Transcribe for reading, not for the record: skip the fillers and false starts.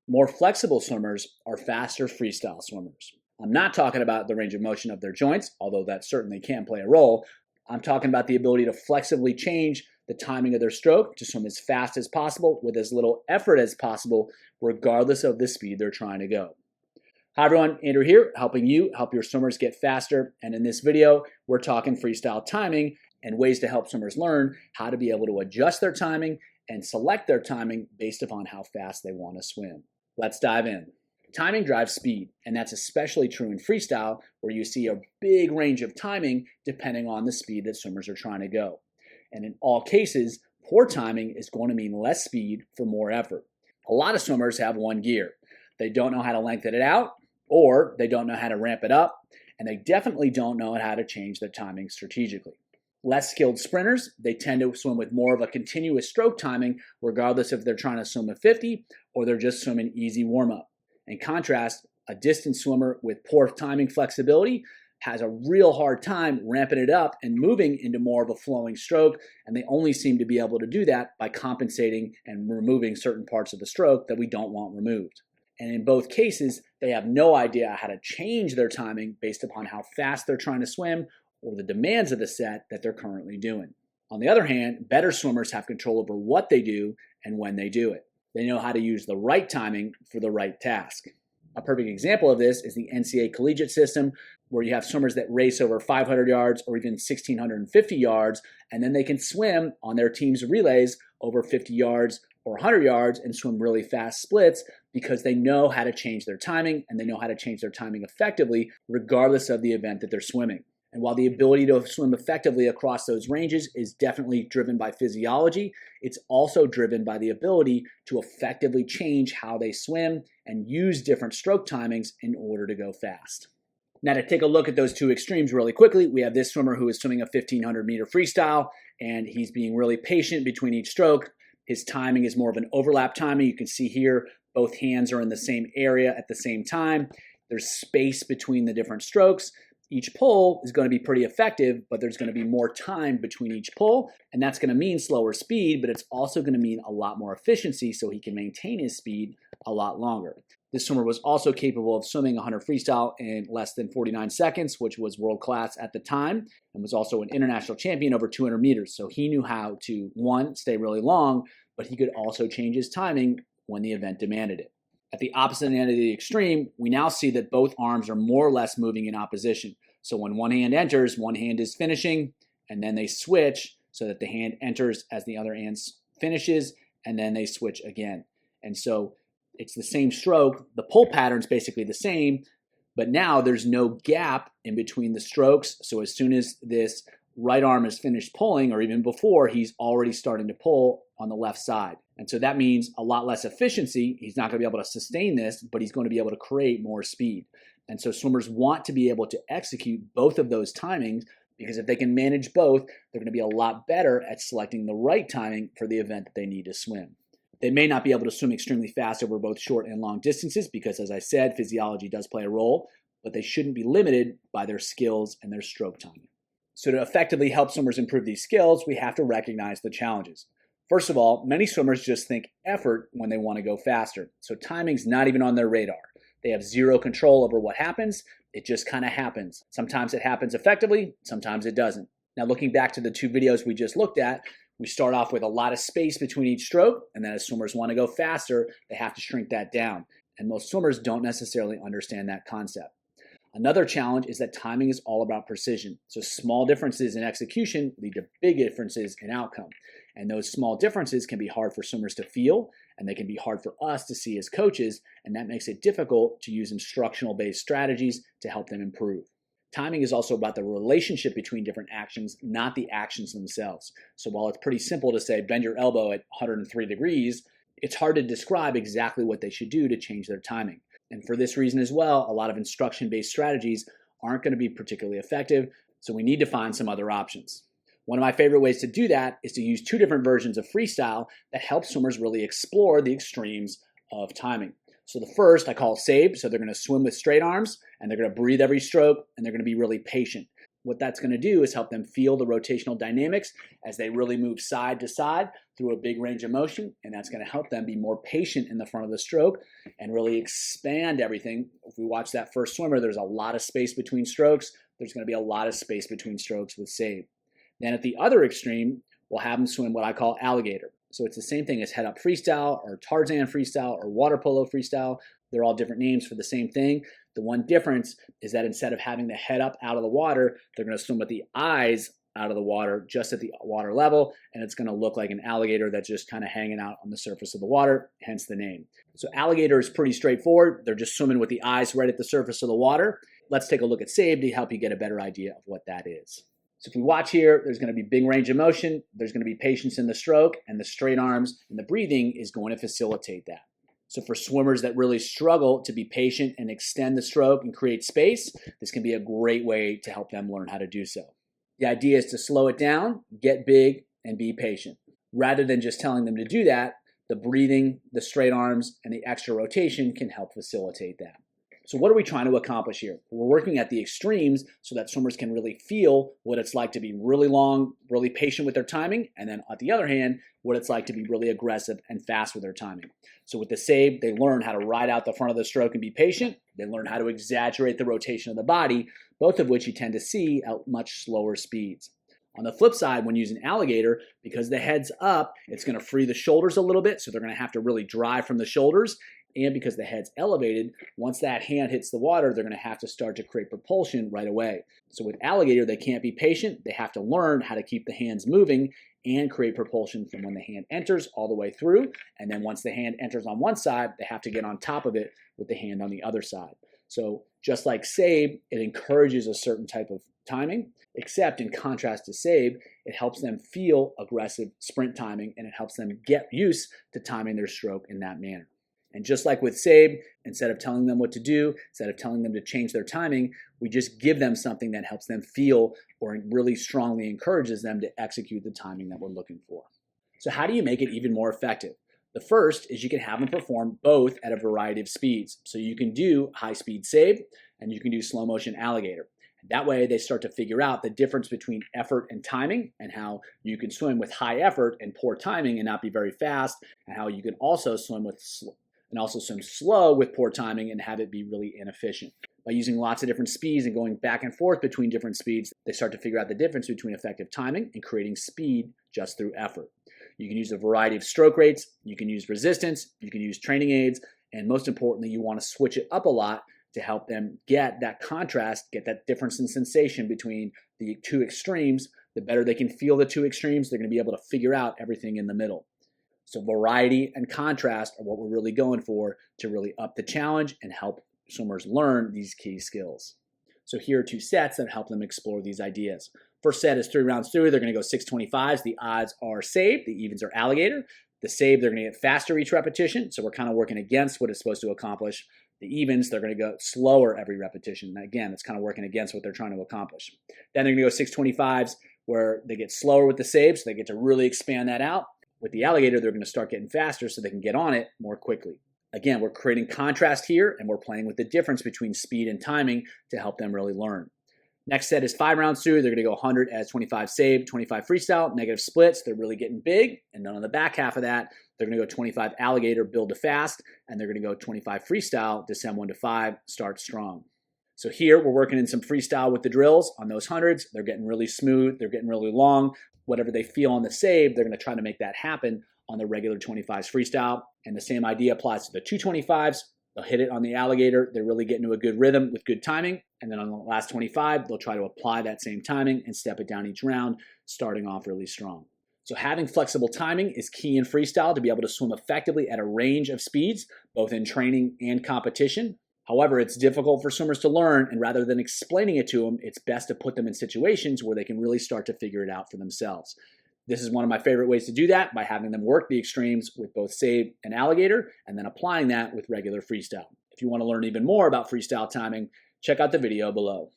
More flexible swimmers are faster freestyle swimmers. I'm not talking about the range of motion of their joints, although that certainly can play a role. I'm talking about the ability to flexibly change the timing of their stroke to swim as fast as possible with as little effort as possible, regardless of the speed they're trying to go. Hi everyone, Andrew here, helping you help your swimmers get faster. And in this video, we're talking freestyle timing and ways to help swimmers learn how to be able to adjust their timing and select their timing based upon how fast they want to swim. Let's dive in. Timing drives speed, and that's especially true in freestyle, where you see a big range of timing depending on the speed that swimmers are trying to go. And in all cases, poor timing is going to mean less speed for more effort. A lot of swimmers have one gear. They don't know how to lengthen it out, or they don't know how to ramp it up, and they definitely don't know how to change their timing strategically. Less skilled sprinters, they tend to swim with more of a continuous stroke timing, regardless if they're trying to swim a 50 or they're just swimming easy warm-up. In contrast, a distance swimmer with poor timing flexibility has a real hard time ramping it up and moving into more of a flowing stroke, and they only seem to be able to do that by compensating and removing certain parts of the stroke that we don't want removed. And in both cases, they have no idea how to change their timing based upon how fast they're trying to swim or the demands of the set that they're currently doing. On the other hand, better swimmers have control over what they do and when they do it. They know how to use the right timing for the right task. A perfect example of this is the NCAA collegiate system, where you have swimmers that race over 500 yards or even 1,650 yards, and then they can swim on their team's relays over 50 yards or 100 yards and swim really fast splits because they know how to change their timing, and they know how to change their timing effectively regardless of the event that they're swimming. And while the ability to swim effectively across those ranges is definitely driven by physiology, it's also driven by the ability to effectively change how they swim and use different stroke timings in order to go fast. Now, to take a look at those two extremes really quickly, we have this swimmer who is swimming a 1,500 meter freestyle, and he's being really patient between each stroke. His timing is more of an overlap timing. You can see here, both hands are in the same area at the same time. There's space between the different strokes. Each pull is going to be pretty effective, but there's going to be more time between each pull, and that's going to mean slower speed, but it's also going to mean a lot more efficiency so he can maintain his speed a lot longer. This swimmer was also capable of swimming 100 freestyle in less than 49 seconds, which was world class at the time, and was also an international champion over 200 meters. So he knew how to, one, stay really long, but he could also change his timing when the event demanded it. At the opposite end of the extreme, we now see that both arms are more or less moving in opposition. So when one hand enters, one hand is finishing, and then they switch so that the hand enters as the other hand finishes, and then they switch again. And so it's the same stroke. The pull pattern is basically the same, but now there's no gap in between the strokes. So as soon as this right arm is finished pulling, or even before, he's already starting to pull on the left side. And so that means a lot less efficiency. He's not going to be able to sustain this, but he's going to be able to create more speed. And so swimmers want to be able to execute both of those timings, because if they can manage both, they're going to be a lot better at selecting the right timing for the event that they need to swim. They may not be able to swim extremely fast over both short and long distances because, as I said, physiology does play a role, but they shouldn't be limited by their skills and their stroke timing. So to effectively help swimmers improve these skills, we have to recognize the challenges. First of all, many swimmers just think effort when they want to go faster. So timing's not even on their radar. They have zero control over what happens. It just kind of happens. Sometimes it happens effectively, sometimes it doesn't. Now, looking back to the two videos we just looked at, we start off with a lot of space between each stroke, and then as swimmers want to go faster, they have to shrink that down. And most swimmers don't necessarily understand that concept. Another challenge is that timing is all about precision. So small differences in execution lead to big differences in outcome. And those small differences can be hard for swimmers to feel, and they can be hard for us to see as coaches, and that makes it difficult to use instructional-based strategies to help them improve. Timing is also about the relationship between different actions, not the actions themselves. So while it's pretty simple to say bend your elbow at 103 degrees, it's hard to describe exactly what they should do to change their timing. And for this reason as well, a lot of instruction-based strategies aren't going to be particularly effective, so we need to find some other options. One of my favorite ways to do that is to use two different versions of freestyle that help swimmers really explore the extremes of timing. So the first I call save, so they're going to swim with straight arms, and they're going to breathe every stroke, and they're going to be really patient. What that's going to do is help them feel the rotational dynamics as they really move side to side through a big range of motion, and that's going to help them be more patient in the front of the stroke and really expand everything. If we watch that first swimmer, there's a lot of space between strokes. There's going to be a lot of space between strokes with Save. Then at the other extreme, we'll have them swim what I call Alligator. So it's the same thing as head up freestyle or Tarzan freestyle or water polo freestyle. They're all different names for the same thing. The one difference is that instead of having the head up out of the water, they're going to swim with the eyes out of the water, just at the water level, and it's going to look like an alligator that's just kind of hanging out on the surface of the water, hence the name. So Alligator is pretty straightforward. They're just swimming with the eyes right at the surface of the water. Let's take a look at Save to help you get a better idea of what that is. So if we watch here, there's going to be big range of motion, there's going to be patience in the stroke, and the straight arms and the breathing is going to facilitate that. So for swimmers that really struggle to be patient and extend the stroke and create space, this can be a great way to help them learn how to do so. The idea is to slow it down, get big, and be patient. Rather than just telling them to do that, the breathing, the straight arms, and the extra rotation can help facilitate that. So what are we trying to accomplish here? We're working at the extremes so that swimmers can really feel what it's like to be really long, really patient with their timing, and then on the other hand, what it's like to be really aggressive and fast with their timing. So with the Save, they learn how to ride out the front of the stroke and be patient. They learn how to exaggerate the rotation of the body, both of which you tend to see at much slower speeds. On the flip side, when using Alligator, because the head's up, it's going to free the shoulders a little bit, so they're going to have to really drive from the shoulders. And because the head's elevated, once that hand hits the water, they're going to have to start to create propulsion right away. So with Alligator, they can't be patient. They have to learn how to keep the hands moving and create propulsion from when the hand enters all the way through. And then once the hand enters on one side, they have to get on top of it with the hand on the other side. So just like Save, it encourages a certain type of timing, except in contrast to Save, it helps them feel aggressive sprint timing, and it helps them get used to timing their stroke in that manner. And just like with Save, instead of telling them what to do, instead of telling them to change their timing, we just give them something that helps them feel or really strongly encourages them to execute the timing that we're looking for. So how do you make it even more effective? The first is you can have them perform both at a variety of speeds. So you can do high-speed Save and you can do slow-motion Alligator. That way they start to figure out the difference between effort and timing, and how you can swim with high effort and poor timing and not be very fast, and how you can also swim slow with poor timing and have it be really inefficient. By using lots of different speeds and going back and forth between different speeds, they start to figure out the difference between effective timing and creating speed just through effort. You can use a variety of stroke rates, you can use resistance, you can use training aids, and most importantly, you want to switch it up a lot to help them get that contrast, get that difference in sensation between the two extremes. The better they can feel the two extremes, they're going to be able to figure out everything in the middle. So variety and contrast are what we're really going for to really up the challenge and help swimmers learn these key skills. So here are two sets that help them explore these ideas. First set is 3 rounds through. They're going to go 625s. The odds are Save. The evens are Alligator. The Save, they're going to get faster each repetition. So we're kind of working against what it's supposed to accomplish. The evens, they're going to go slower every repetition. And again, it's kind of working against what they're trying to accomplish. Then they're going to go 625s where they get slower with the Save, so they get to really expand that out. With the Alligator, they're going to start getting faster so they can get on it more quickly. Again, we're creating contrast here, and we're playing with the difference between speed and timing to help them really learn. Next set is 5 rounds through. They're going to go 100 as 25 Save, 25 Freestyle, negative splits. They're really getting big. And then on the back half of that, they're going to go 25 Alligator, build to fast, and they're going to go 25 Freestyle, descend 1 to 5, start strong. So here we're working in some freestyle with the drills on those hundreds. They're getting really smooth. They're getting really long. Whatever they feel on the Save, they're going to try to make that happen on the regular 25s freestyle. And the same idea applies to the 225s. They'll hit it on the Alligator. They're really getting to a good rhythm with good timing. And then on the last 25, they'll try to apply that same timing and step it down each round, starting off really strong. So having flexible timing is key in freestyle to be able to swim effectively at a range of speeds, both in training and competition. However, it's difficult for swimmers to learn, and rather than explaining it to them, it's best to put them in situations where they can really start to figure it out for themselves. This is one of my favorite ways to do that, by having them work the extremes with both Save and Alligator, and then applying that with regular freestyle. If you want to learn even more about freestyle timing, check out the video below.